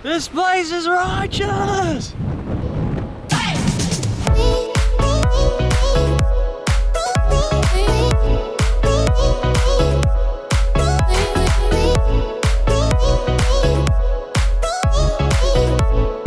This place is righteous!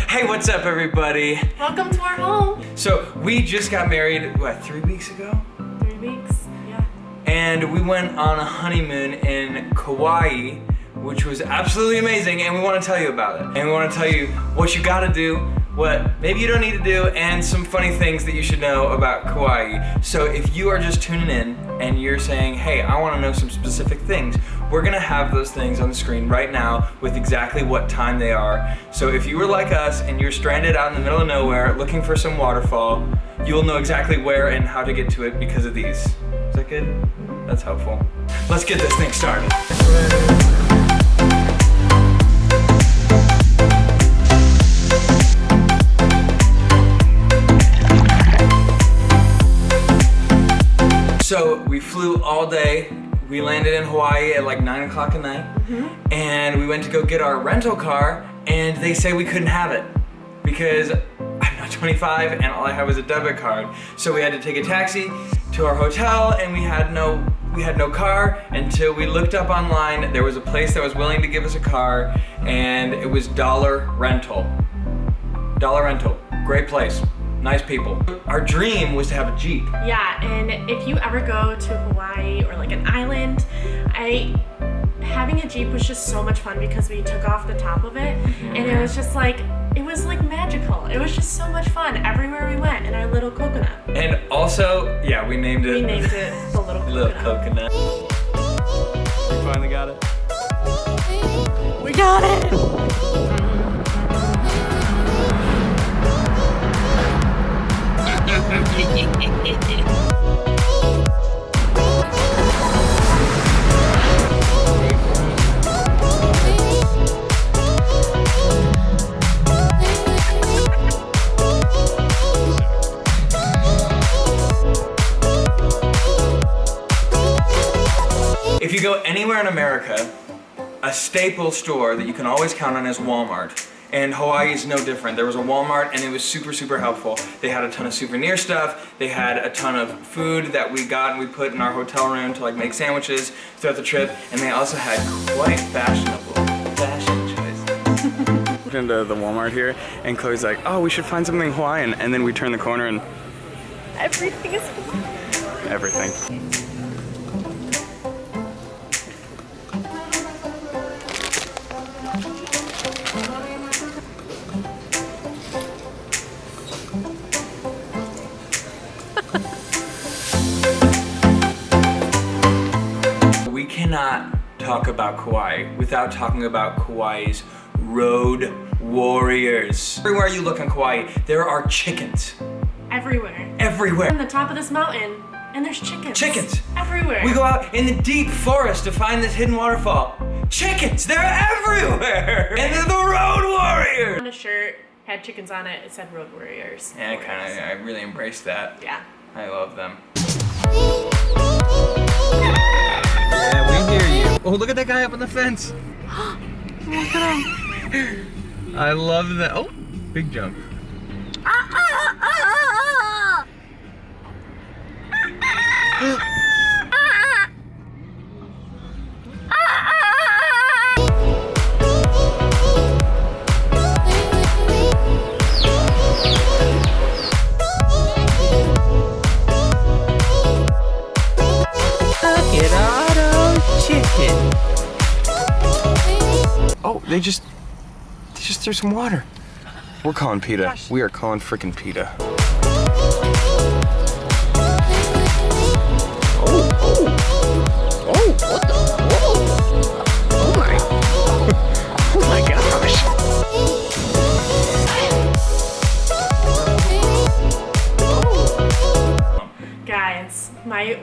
Hey, what's up everybody? Welcome to our home. So we just got married, what, 3 weeks ago? 3 weeks, yeah. And we went on a honeymoon in Kauai, which was absolutely amazing, and we want to tell you about it. And we want to tell you what you gotta do, what maybe you don't need to do, and some funny things that you should know about Kauai. So if you are just tuning in and you're saying, hey, I want to know some specific things, we're gonna have those things on the screen right now with exactly what time they are. So if you were like us and you're stranded out in the middle of nowhere looking for some waterfall, you'll know exactly where and how to get to it because of these. Is that good? That's helpful. Let's get this thing started. So we flew all day. We landed in Hawaii at like 9 o'clock at night, and we went to go get our rental car, and they say we couldn't have it because I'm not 25 and all I have was a debit card. So we had to take a taxi to our hotel, and we had no car until we looked up online. There was a place that was willing to give us a car, and it was Dollar Rental. Dollar Rental, great place. Nice people. Our dream was to have a Jeep. Yeah, and if you ever go to Hawaii or like an island, having a Jeep was just so much fun because we took off the top of it, and it was just like, it was like magical. It was just so much fun everywhere we went in our little coconut. And also, yeah, we named it the Little Coconut. Little Coconut. We finally got it. We got it! If you go anywhere in America, a staple store that you can always count on is Walmart. And Hawaii is no different. There was a Walmart and it was super, super helpful. They had a ton of souvenir stuff. They had a ton of food that we got and we put in our hotel room to like make sandwiches throughout the trip. And they also had quite fashionable fashion choices. Into the Walmart here and Chloe's like, oh, we should find something Hawaiian. And then we turn the corner and Everything is Hawaiian. Everything. We cannot talk about Kauai without talking about Kauai's road warriors. Everywhere you look in Kauai, there are chickens. Everywhere. Everywhere. On the top of this mountain, and there's chickens. Chickens. Everywhere. We go out in the deep forest to find this hidden waterfall. Chickens, they're everywhere. And they're the road warriors. On a shirt, had chickens on it, it said Road Warriors. Yeah, I really embraced that. Yeah. I love them. Yeah, we hear you. Oh, look at that guy up on the fence. Look at him. I love that. Oh, big jump. Oh, they just threw some water. We're calling PETA. Gosh. We are calling frickin' PETA. Oh, what the? Whoa. Oh my. Oh my gosh. Guys,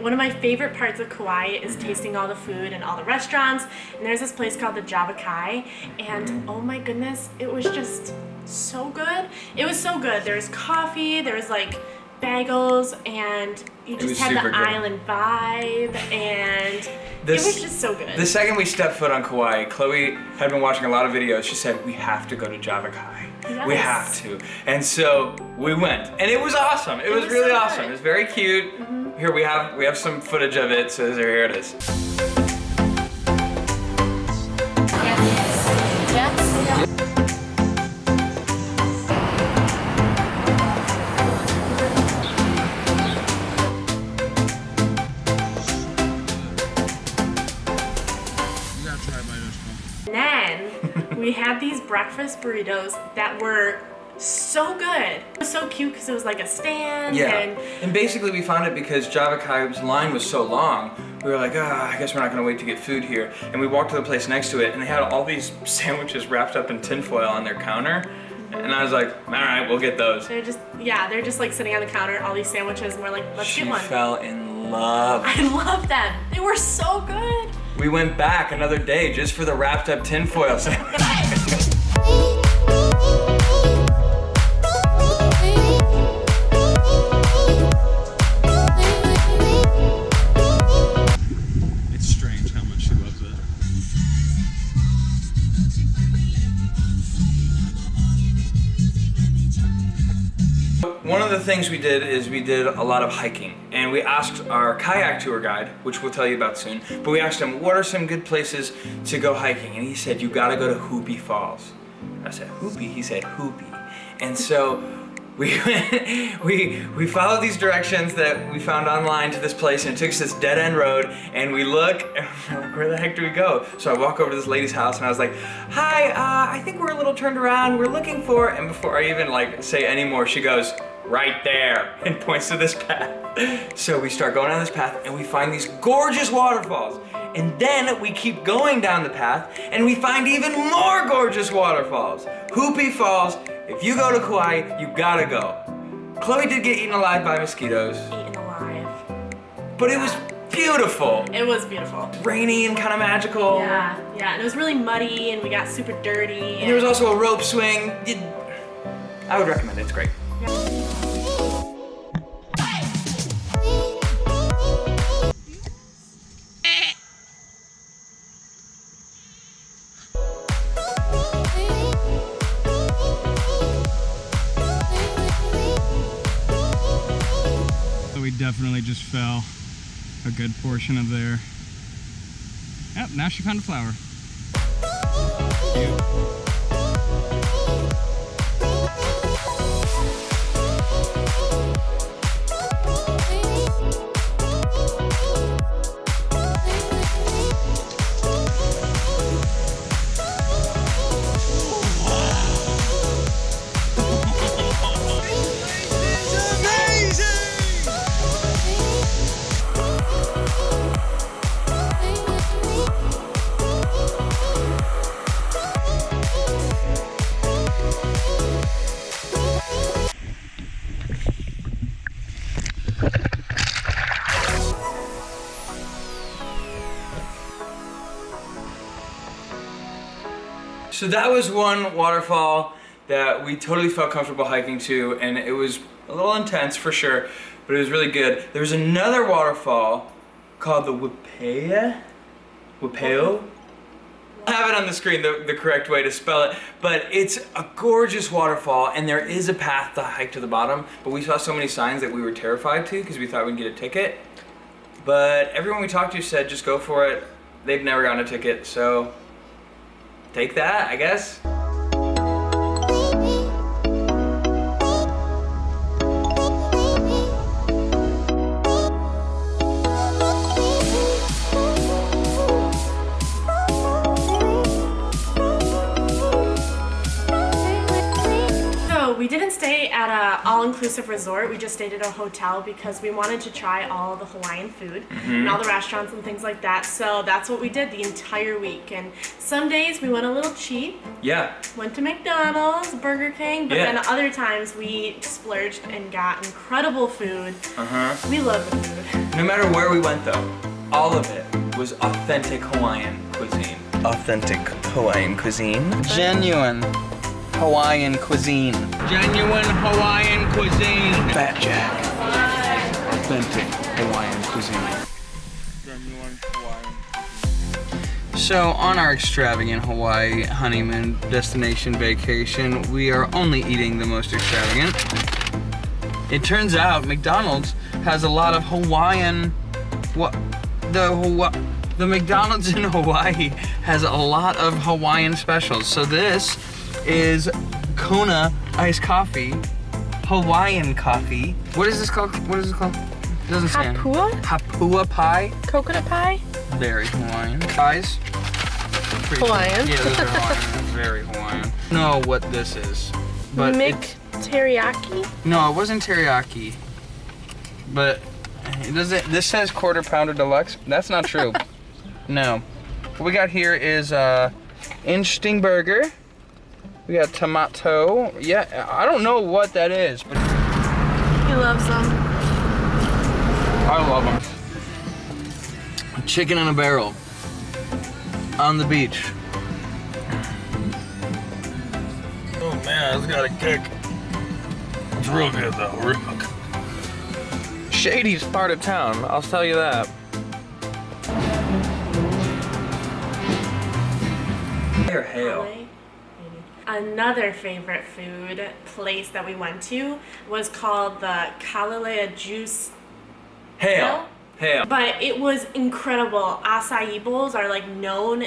one of my favorite parts of Kauai is tasting all the food and all the restaurants. And there's this place called the Java Kai, and oh my goodness, it was just so good. It was so good. There was coffee, there was like bagels, and you just had the good. island vibe, and it was just so good. The second we stepped foot on Kauai, Chloe had been watching a lot of videos. She said, we have to go to Java Kai. Yes. We have to. And so we went, and it was awesome. It was really so awesome. good. It was very cute. Here we have some footage of it, so here it is. We had these breakfast burritos that were so good. It was so cute because it was like a stand. Yeah, and basically we found it because Java Kai's line was so long. We were like, I guess we're not gonna wait to get food here. And we walked to the place next to it, and they had all these sandwiches wrapped up in tinfoil on their counter. And I was like, all right, we'll get those. they're just like sitting on the counter, all these sandwiches, and we're like, let's get one. She fell in love. I love them. They were so good. We went back another day just for the wrapped up tinfoil sandwich. It's strange how much she loves it. One of the things we did is we did a lot of hiking, and we asked our kayak tour guide, which we'll tell you about soon, but we asked him, what are some good places to go hiking? And he said, you gotta go to Hoopii Falls. I said, Hoopii? He said, Hoopii. And so we followed these directions that we found online to this place, and it took us this dead end road, and we look, and we're like, where the heck do we go? So I walk over to this lady's house, and I was like, hi, I think we're a little turned around, we're looking for, and before I even like say any more, she goes, right there, and points to this path. So we start going down this path, and we find these gorgeous waterfalls. And then we keep going down the path, and we find even more gorgeous waterfalls. Hoopii Falls, if you go to Kauai, you gotta go. Chloe did get eaten alive by mosquitoes. Eaten alive. But it was beautiful. It was beautiful. Rainy and kind of magical. Yeah, and it was really muddy, and we got super dirty. And there was also a rope swing. I would recommend it, it's great. So we definitely just fell a good portion of there. Yep, now she found a flower. So that was one waterfall that we totally felt comfortable hiking to, and it was a little intense for sure, but it was really good. There was another waterfall called the Walipao. I have it on the screen, the correct way to spell it, but it's a gorgeous waterfall, and there is a path to hike to the bottom, but we saw so many signs that we were terrified to because we thought we'd get a ticket. But everyone we talked to said just go for it. They've never gotten a ticket, so take that, I guess. We didn't stay at an all-inclusive resort. We just stayed at a hotel because we wanted to try all the Hawaiian food and all the restaurants and things like that. So that's what we did the entire week. And some days we went a little cheap. Yeah. Went to McDonald's, Burger King, but then other times we splurged and got incredible food. We love the food. No matter where we went though, all of it was authentic Hawaiian cuisine. Authentic Hawaiian cuisine. Genuine Hawaiian cuisine. Genuine Hawaiian cuisine. Fat Jack. authentic Hawaiian cuisine. So on our extravagant Hawaii honeymoon destination vacation, we are only eating the most extravagant. It turns out McDonald's has a lot of Hawaiian, the McDonald's in Hawaii has a lot of Hawaiian specials. So this is Kona iced coffee, Hawaiian coffee. What is this called? What is it called? It doesn't say. Hapua pie. Coconut pie. Very Hawaiian. Pies. Hawaiian. Yeah, those are Hawaiian. That's very Hawaiian. Know what this is, but teriyaki. No, it wasn't teriyaki. But it doesn't. This says quarter pounder deluxe. That's not true. No. What we got here is interesting burger. We got tomato. Yeah, I don't know what that is, but He loves them. I love them. Chicken in a barrel on the beach. Oh man, it's got a kick. It's real good though, real good. Shady's part of town, I'll tell you that. Or Hale. Another favorite food place that we went to was called the Kalalea Juice. Hale. But it was incredible. Açaí bowls are like known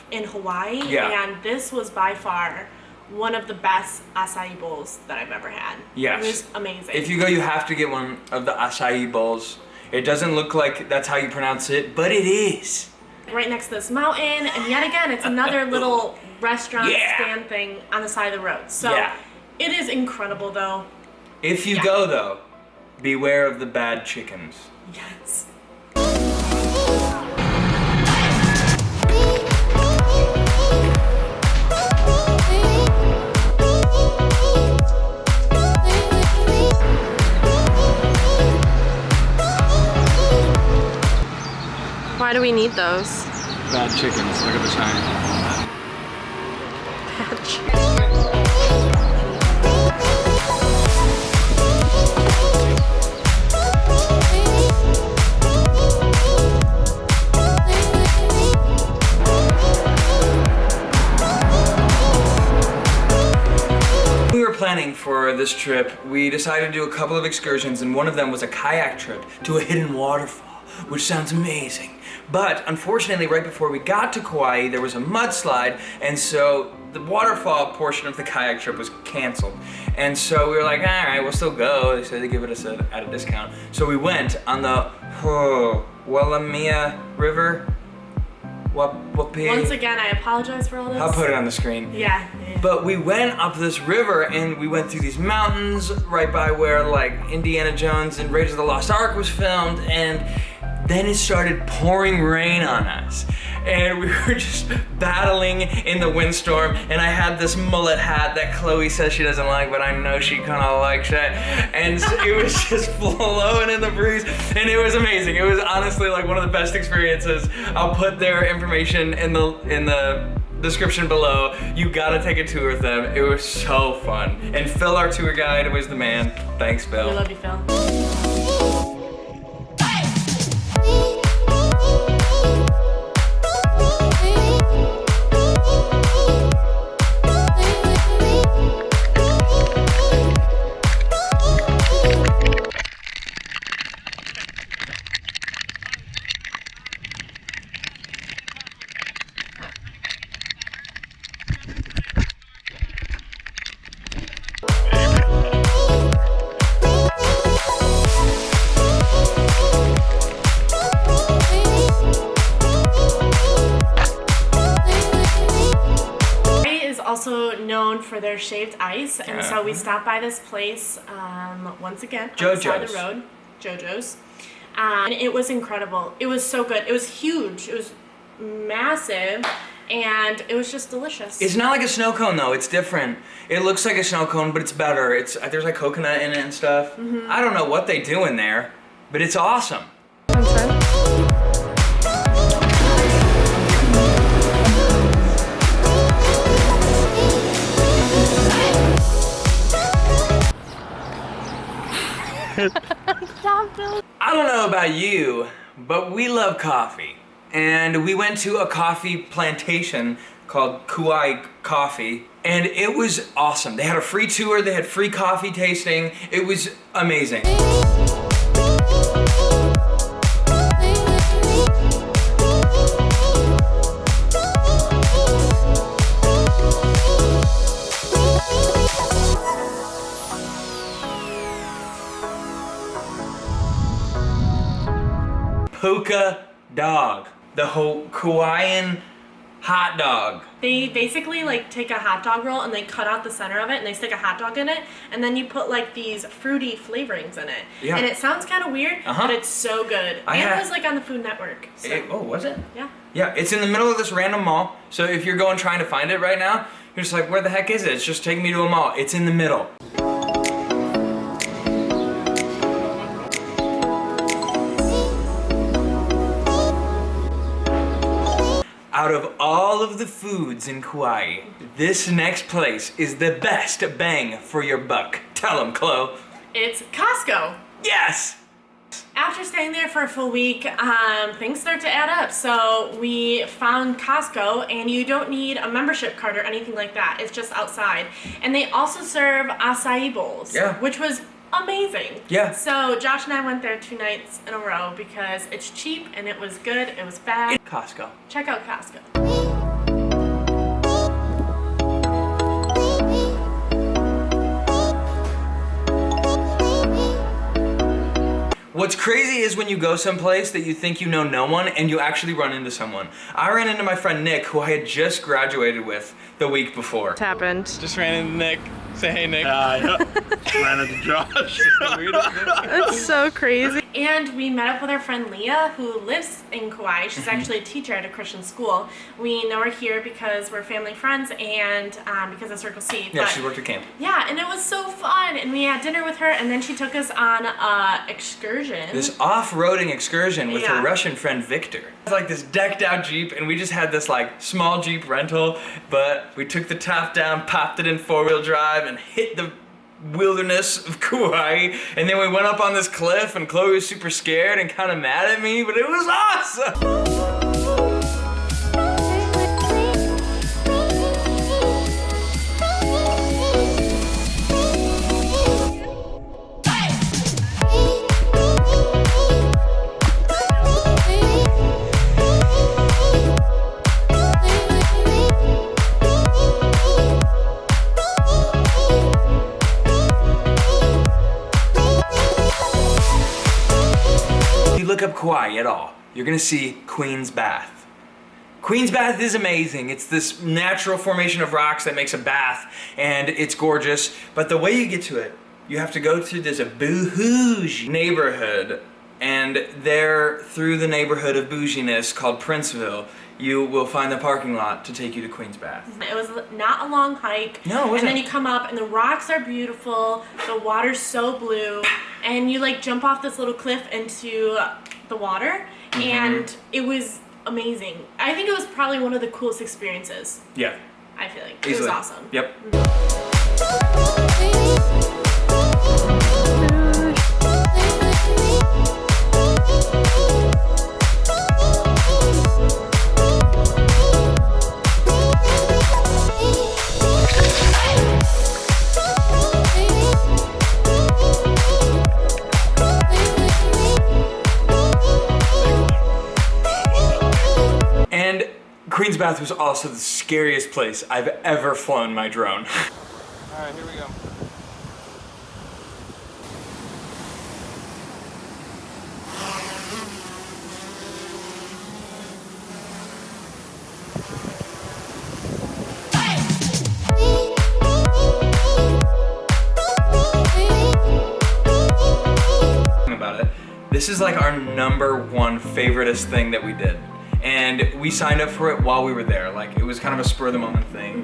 in Hawaii, and this was by far one of the best acai bowls that I've ever had. Yes. It was amazing. If you go, you have to get one of the acai bowls. It doesn't look like that's how you pronounce it, but it is. Right next to this mountain, and yet again, it's another little restaurant stand thing on the side of the road. So it is incredible though. If you go though, beware of the bad chickens. Yes. Why do we need those? Bad chickens, look at the sign. Bad chickens. We were planning for this trip, we decided to do a couple of excursions, and one of them was a kayak trip to a hidden waterfall, which sounds amazing. But unfortunately, right before we got to Kauai, there was a mudslide, and so the waterfall portion of the kayak trip was canceled. And so we were like, all right, we'll still go. They said they give us at a discount. So we went on the Walimea River. Once again, I apologize for all this. I'll put it on the screen. Yeah. But we went up this river and we went through these mountains right by where like Indiana Jones and Raiders of the Lost Ark was filmed, and then it started pouring rain on us. And we were just battling in the windstorm, and I had this mullet hat that Chloe says she doesn't like, but I know she kind of likes it. And so it was just flowing in the breeze, and it was amazing. It was honestly like one of the best experiences. I'll put their information in the description below. You gotta take a tour with them. It was so fun. And Phil, our tour guide, was the man. Thanks, Phil. We love you, Phil. Also known for their shaved ice, and so we stopped by this place once again on the side of the road, JoJo's, and it was incredible. It was so good. It was huge. It was massive, and it was just delicious. It's not like a snow cone though. It's different. It looks like a snow cone, but it's better. There's like coconut in it and stuff. I don't know what they do in there, but it's awesome. Stop. Stop, Bill. I don't know about you, but we love coffee. And we went to a coffee plantation called Kauai Coffee, and it was awesome. They had a free tour, they had free coffee tasting. It was amazing. Pooka Dog, the whole Hawaiian hot dog. They basically like take a hot dog roll and they cut out the center of it and they stick a hot dog in it, and then you put like these fruity flavorings in it. Yeah. And it sounds kind of weird, but it's so good. It was like on the Food Network. So. Oh, was it? Yeah. Yeah, it's in the middle of this random mall. So if you're going trying to find it right now, you're just like, where the heck is it? It's just taking me to a mall. It's in the middle. Out of all of the foods in Kauai, this next place is the best bang for your buck. Tell them, Chloe. It's Costco. Yes! After staying there for a full week, things start to add up. So we found Costco, and you don't need a membership card or anything like that. It's just outside. And they also serve acai bowls, which was amazing. Yeah. So Josh and I went there 2 nights in a row because it's cheap and it was good. It was fast. Costco. Check out Costco. What's crazy is when you go someplace that you think you know no one and you actually run into someone. I ran into my friend Nick, who I had just graduated with the week before. What happened? Just ran into Nick. Say hey, Nick. Ran into Josh. That's so crazy. And we met up with our friend Leah, who lives in Kauai. She's actually a teacher at a Christian school. We know her here because we're family friends and because of Circle C. Yeah, she worked at camp. Yeah, and it was so fun. And we had dinner with her, and then she took us on an excursion. This off-roading excursion with her Russian friend Victor. It's like this decked out Jeep, and we just had this like small Jeep rental, but we took the top down, popped it in 4-wheel drive, and hit the wilderness of Kauai, and then we went up on this cliff, and Chloe was super scared and kind of mad at me, but it was awesome! Look up Kauai at all, you're gonna see Queen's Bath. Queen's Bath is amazing. It's this natural formation of rocks that makes a bath, and it's gorgeous. But the way you get to it, you have to go through this bougie neighborhood, and there, through the neighborhood of bouginess called Princeville, you will find the parking lot to take you to Queen's Bath. It was not a long hike. No, it wasn't. And then you come up and the rocks are beautiful, the water's so blue, and you like jump off this little cliff into the water, and it was amazing. I think it was probably one of the coolest experiences. Yeah. I feel like. Easily. It was awesome. Yep. Queen's Bath was also the scariest place I've ever flown my drone. All right, here we go. About it. This is like our #1 favoriteest thing that we did. And we signed up for it while we were there. Like, it was kind of a spur of the moment thing.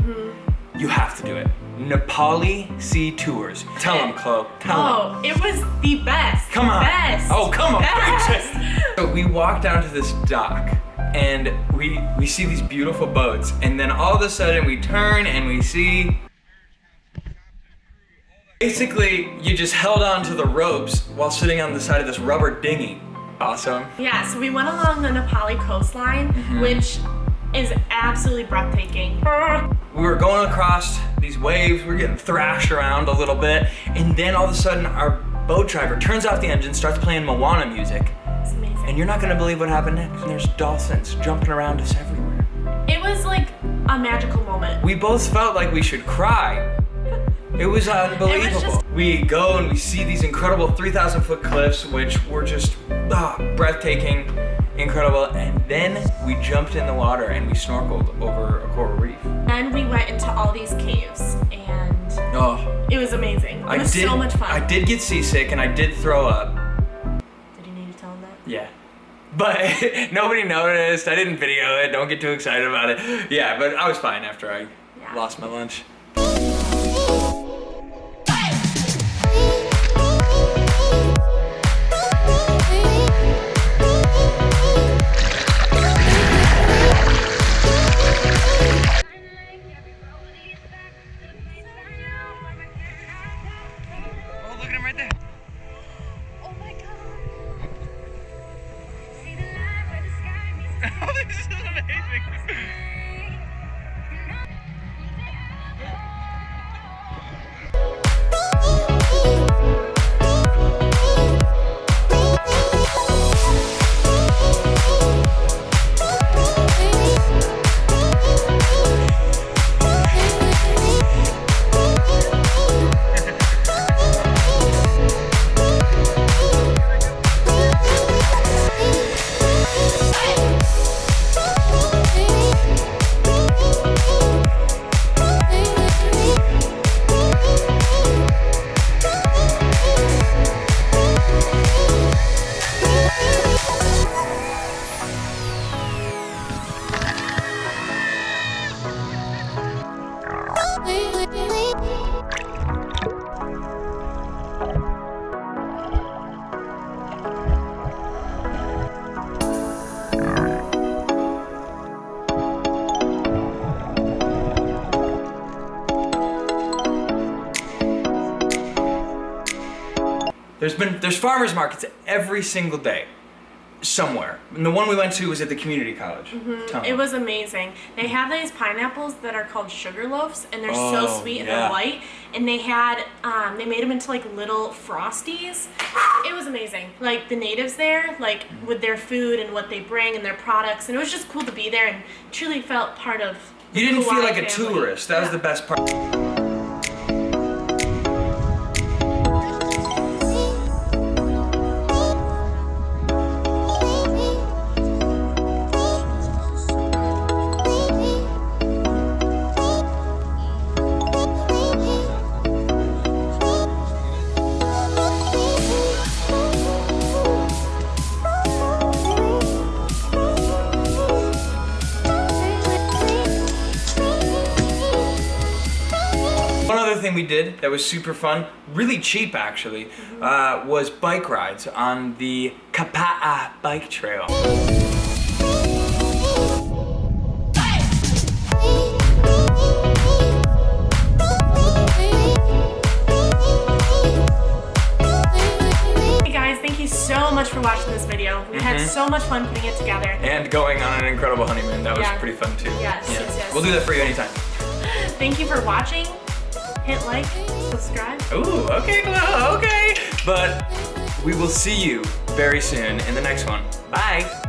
You have to do it. Napoli Sea Tours. Tell them, Chloe. Tell them. It was the best. Come on. Best. Oh, come on. Best. So we walk down to this dock, and we see these beautiful boats, and then all of a sudden we turn and we see Basically, you just held on to the ropes while sitting on the side of this rubber dinghy. Awesome. Yeah, so we went along the Napoli coastline, which is absolutely breathtaking. We were going across these waves, we were getting thrashed around a little bit, and then all of a sudden our boat driver turns off the engine, starts playing Moana music. It's amazing. And you're not gonna believe what happened next. There's dolphins jumping around us everywhere. It was like a magical moment. We both felt like we should cry. It was unbelievable. We go and we see these incredible 3,000-foot cliffs, which were just breathtaking, incredible. And then we jumped in the water and we snorkeled over a coral reef. Then we went into all these caves, and it was amazing. It was so much fun. I did get seasick and I did throw up. Did you need to tell them that? Yeah. But nobody noticed. I didn't video it. Don't get too excited about it. Yeah, but I was fine after I lost my lunch. There's farmers markets every single day, somewhere. And the one we went to was at the community college. It was amazing. They have these pineapples that are called sugar loaves, and they're so sweet and they're white. And they had, they made them into like little frosties. It was amazing. Like the natives there, like with their food and what they bring and their products, and it was just cool to be there and truly felt part of. You didn't feel like a family. tourist. That was the best part. Thing we did that was super fun, really cheap actually, was bike rides on the Kapa'a bike trail. Hey guys, thank you so much for watching this video. We had so much fun putting it together. And going on an incredible honeymoon. That was pretty fun too. Yes. We'll do that for you anytime. Thank you for watching. Hit like, subscribe. Ooh, okay, okay. But we will see you very soon in the next one. Bye.